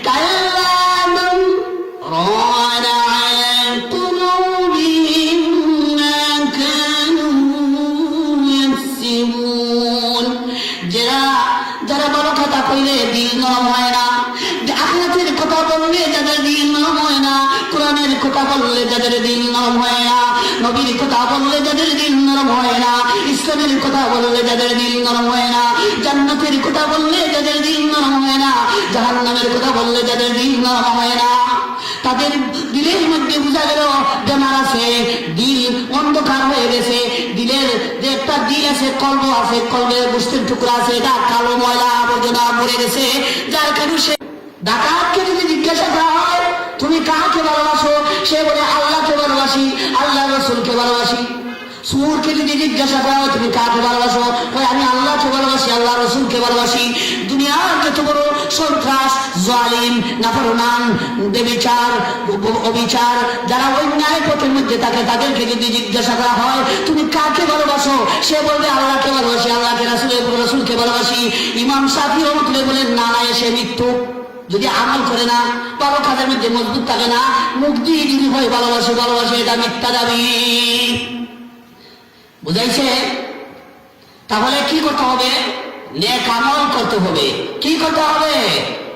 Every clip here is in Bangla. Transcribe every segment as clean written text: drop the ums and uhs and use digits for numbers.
কাল্লাম রানা আলা কুলুবিহিম মা কানু ইয়াকসিবুন। যারা বড় কথা কইলে দিল নরম হয় না, আখিরাতের কথা বললে যাদের দিল নরম হয় না, কোরআনের কথা বললে যাদের দিল নরম হয় না, নবীর কথা বললে যাদের দিল নরম হয় না, ইসলামের কথা বললে যাদের দিল নরম হয় না, জান্নাতের কথা বললে যাদের দিল নরম হয় না, জাহান্নামের কথা বললে যাদের দিল নরম হয় না, তাদের দিলের মধ্যে বোঝা গেল বেমার আছে, দিল অন্ধকার হয়ে গেছে। দিলের যে একটা দিল আছে, কলব আছে, কলবের গোষ্ঠীর টুকরা আছে, এটা কালো ময়লা আবর্জনা ভরে গেছে, যার কারণে সে ডাকাতকে যদি জিজ্ঞাসা করা হয় তুমি কাকে ভালোবাসো, সে বলে আল্লাহকে ভালোবাসি, আল্লাহ রসুলকে ভালোবাসি। সুরকে যদি জিজ্ঞাসা করা হয় তুমি কাকে ভালোবাসো, আমি আল্লাহকে ভালোবাসি, আল্লাহ রসুলকে ভালোবাসি। দুনিয়ার যত বড় সন্ত্রাস, জালিম, নাফরমান, বেবিচার, অবিচার, যারা অন্যায় পথের মধ্যে থাকে তাদেরকে যদি জিজ্ঞাসা করা হয় তুমি কাকে ভালোবাসো, সে বলবে আল্লাহকে ভালোবাসি, আল্লাহকে রসুলকে ভালোবাসি। ইমাম শাফি রহমতুল্লাহ বলেন না না এসে মৃত্যু, যদি আমল করে না, ভালো কাজের মধ্যে মজবুত থাকে না, মুখ দিয়ে যদি হয় ভালোবাসে ভালোবাসে, এটা মিথ্যা দাবি। বুঝাইছে? তাহলে কি করতে হবে? নেক আমল করতে হবে। কি করতে হবে?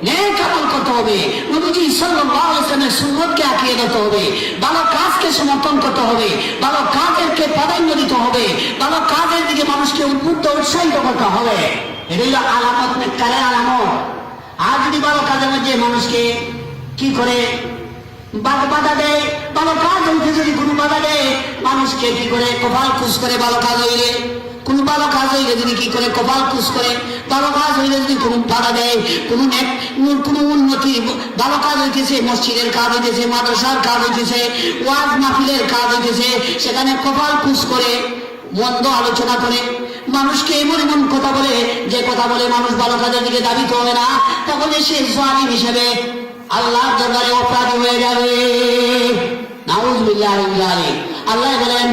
নেক আমল করতে হবে। নবীজি সাল্লাল্লাহু আলাইহি ওয়াসাল্লামের সুন্নতকে আঁকিয়ে দিতে হবে, ভালো কাজকে সমর্থন করতে হবে, ভালো কাজেরকে প্রাধান্য দিতে হবে, ভালো কাজের দিকে মানুষকে উদ্বুদ্ধ উৎসাহিত করতে হবে। এটাই হলো আলামত, নেককারের আলামত। আর যদি ভালো কাজের মধ্যে মানুষকে কি করে বাধা দেয়, ভালো কাজ হইতে যদি কোনো বাধা দেয়, মানুষকে কি করে কপাল খুশ করে, ভালো কাজ হইলে কোন ভালো কাজ হইলে যদি কি করে কপাল খুশ করে, ভালো কাজ হইলে যদি কোনো বাধা দেয়, কোনো উন্নতি, ভালো কাজ হইতেছে, মসজিদের কাজ হইতেছে, মাদ্রাসার কাজ হইতেছে, ওয়াজ মাহফিলের কাজ হইতেছে, সেখানে কপাল খুশ করে, মন্দ আলোচনা করে, মানুষকে এমন এমন কথা বলে যে কথা বলে মানুষ ভালো কাজের দিকে দাবিত হবে না, তাহলে সে জালিম হিসেবে আল্লাহর দরবারে অপরাধী হয়ে যাবে। নাউযুবিল্লাহি মিন যালিক। আল্লাহ বলেন